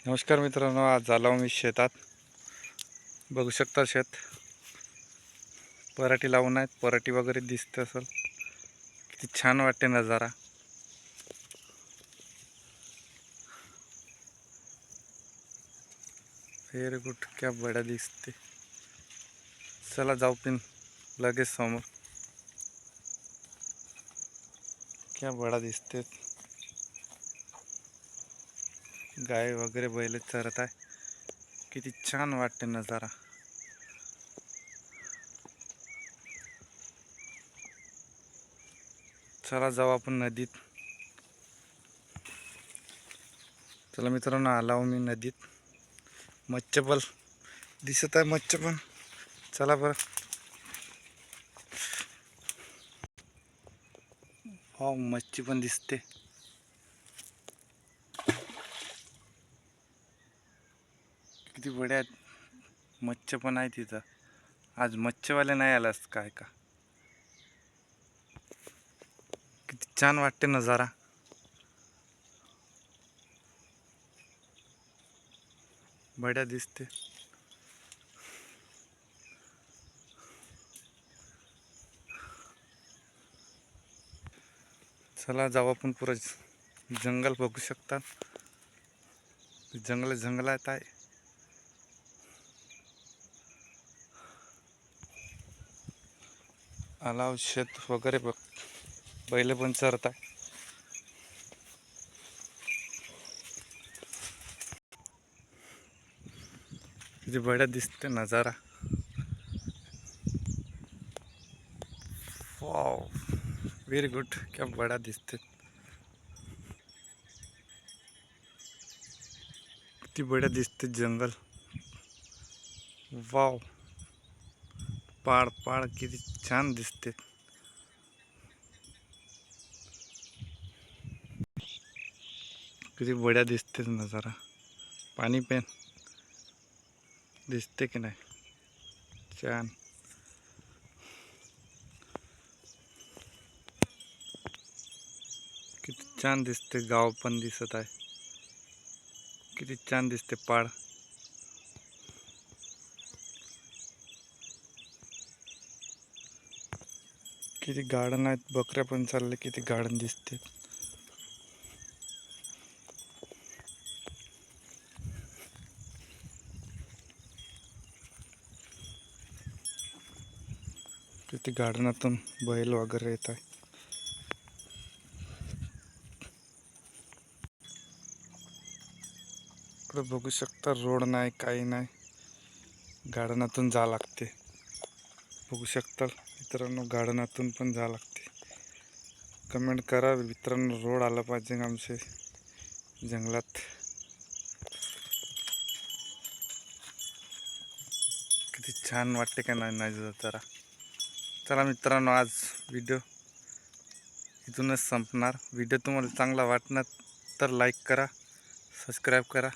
नमस्कार मित्रांनो, आज आलो मी शेतात. बघू शकता शेत पराठी लावून आहेत. पराठी वगैरे दिसते असेल. किती छान वाटते नजारा. व्हेरी गुड, क्या बड्या दिसते. चला जाऊ पिन लगेच समोर. क्या बडा दिसते. गाय वगैरे बैल चरत आहे. किती छान वाटते नजारा. चला जाऊ आपण नदीत. चला मित्रांनो, आलो मी नदीत. मच्छी पण दिसत आहे. मच्छी पण चला बरं. हो, मच्छी पण दिसते. किती बड्या मच्छी पण आहे तिथं. आज मच्छीवाले नाही आलास काय का. किती छान वाटते नजारा. बड्या दिसते. चला जाऊ आपण. पुरं जंगल बघू शकता. जंगलात आहे. आलाव शेत वगैरे बघ. बैल पण चरत आहे. किती बड्या दिसते नजारा. वाव, व्हेरी गुड, क्या बड़ा दिसते. किती बड्या दिसते जंगल. वाव, पाड किती छान दिसते. किती बड्या दिसते नजारा. पाणी पण दिसते की नाही. छान. किती छान दिसते. गाव पण दिसत आहे. किती छान दिसते पाड. किती गार्डन आहेत. बकऱ्या पण चालले. किती गार्डन दिसते. किती गार्डनातून बैल वगैरे येत आहे. इकडे बघू शकता. रोड नाही, काही नाही. गार्डनातून जा लागते. बघू शकता मित्रांनो, गार्डनातून पण जा लागते. कमेंट करा मित्रांनो, रोड आला पाहिजे आमचे जंगलात. किती छान वाटते का नाही जरा. चला मित्रांनो, आज व्हिडिओ इथूनच संपणार. व्हिडिओ तुम्हाला चांगला वाटणार तर लाईक करा, सबस्क्राईब करा.